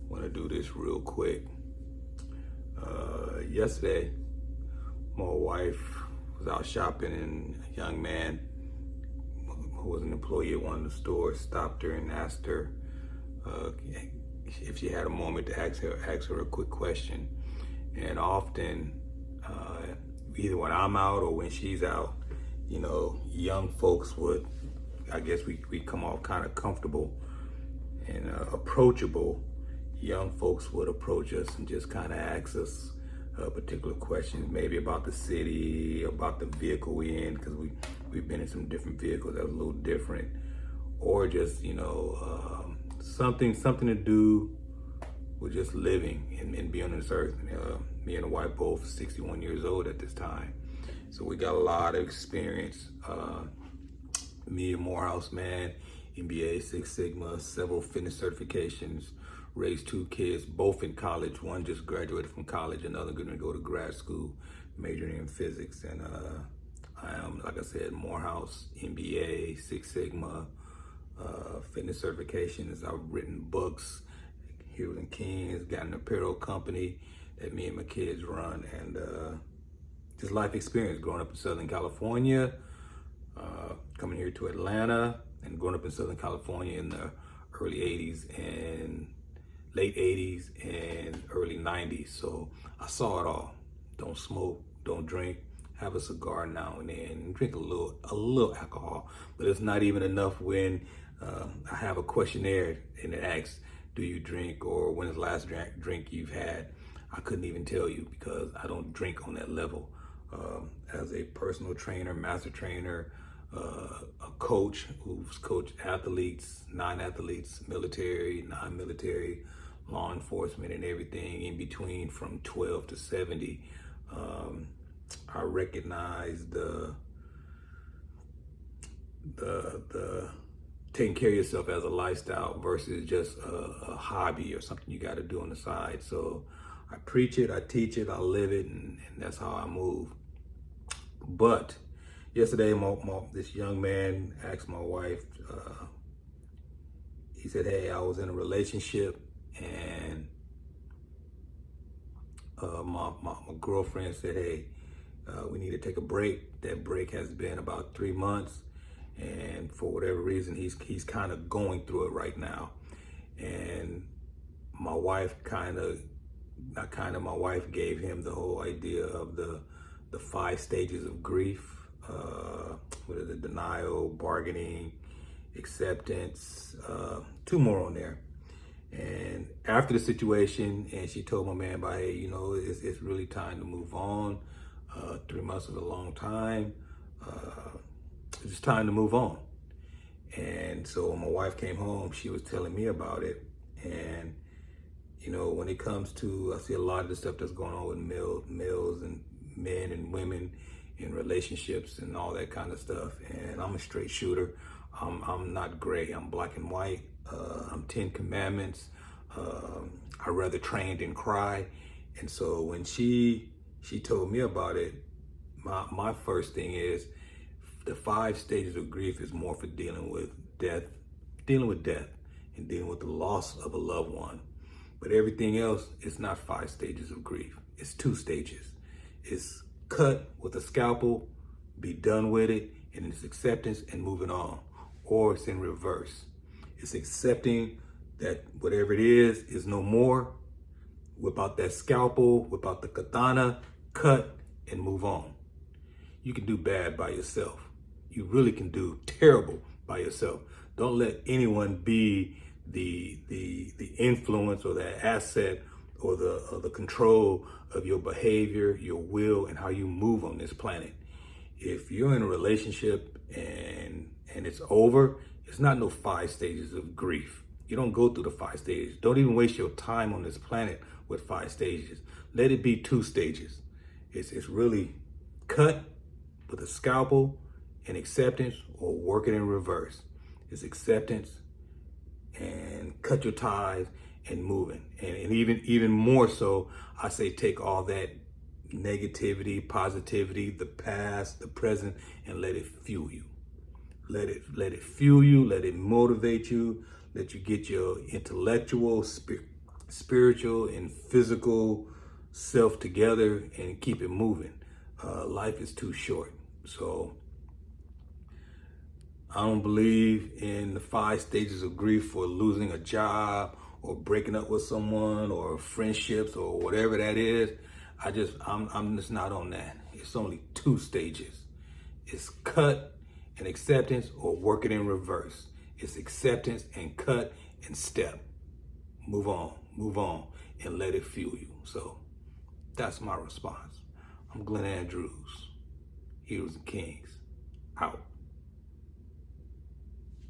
Want to do this real quick. Yesterday, my wife was out shopping, and a young man who was an employee at one of the stores stopped her and asked her if she had a moment to ask her a quick question. And often, either when I'm out or when she's out, young folks would, I guess we come off kind of comfortable and approachable. Young folks would approach us and just kind of ask us particular questions, maybe about the city, about the vehicle we're in, because we've been in some different vehicles that was a little different, or just something to do with just living and being on this earth. Me and the wife both 61 years old at this time, so we got a lot of experience. Me, a Morehouse man, MBA, Six Sigma, several fitness certifications, raised two kids, both in college. One just graduated from college, another going to go to grad school, majoring in physics. And I am, like I said, Morehouse, MBA, Six Sigma, fitness certifications. I've written books, Heroes and Kings, got an apparel company that me and my kids run, and just life experience growing up in Southern California, coming here to Atlanta, and growing up in Southern California in the early 80s and late 80s and early 90s. So I saw it all. Don't smoke, don't drink, have a cigar now and then, drink a little alcohol, but it's not even enough when I have a questionnaire and it asks, do you drink, or when is the last drink you've had? I couldn't even tell you because I don't drink on that level. As a personal trainer, master trainer, a coach who's coached athletes, non-athletes, military, non-military, law enforcement, and everything in between from 12 to 70. I recognize the taking care of yourself as a lifestyle versus just a hobby or something you got to do on the side. So I preach it, I teach it, I live it, and that's how I move. But yesterday, this young man asked my wife, he said, hey, I was in a relationship, and my girlfriend said, hey, we need to take a break. That break has been about 3 months, and for whatever reason, he's kind of going through it right now. And my wife my wife gave him the whole idea of the 5 stages of grief. What is it? Denial, bargaining, acceptance, 2 more on there. And after the situation, and she told my man about, hey, it's really time to move on. 3 months is a long time. It's time to move on. And so when my wife came home, she was telling me about it. And when it comes to, I see a lot of the stuff that's going on with males and men and women in relationships and all that kind of stuff. And I'm a straight shooter. I'm not gray. I'm black and white. I'm 10 Commandments. I rather train than cry. And so when she told me about it, my first thing is the 5 stages of grief is more for dealing with death and dealing with the loss of a loved one. But everything else is not 5 stages of grief. It's 2 stages. It's cut with a scalpel, be done with it, and it's acceptance and moving on. Or it's in reverse. It's accepting that whatever it is no more. Whip out that scalpel, whip out the katana, cut, and move on. You can do bad by yourself. You really can do terrible by yourself. Don't let anyone be the influence or the asset or the control of your behavior, your will, and how you move on this planet. If you're in a relationship and it's over, it's not no 5 stages of grief. You don't go through the 5 stages. Don't even waste your time on this planet with 5 stages. Let it be 2 stages. It's really cut with a scalpel and acceptance, or work it in reverse. It's acceptance and cut your ties and moving. And even more so, I say take all that negativity, positivity, the past, the present, and let it fuel you. Let it fuel you, let it motivate you, let you get your intellectual, spiritual and physical self together and keep it moving. Life is too short. So I don't believe in the 5 stages of grief for losing a job or breaking up with someone or friendships or whatever that is. I'm just not on that. It's only 2 stages. It's cut and acceptance, or work it in reverse. It's acceptance and cut and step. Move on, and let it fuel you. So that's my response. I'm Glenn Andrews, Heroes and Kings, out.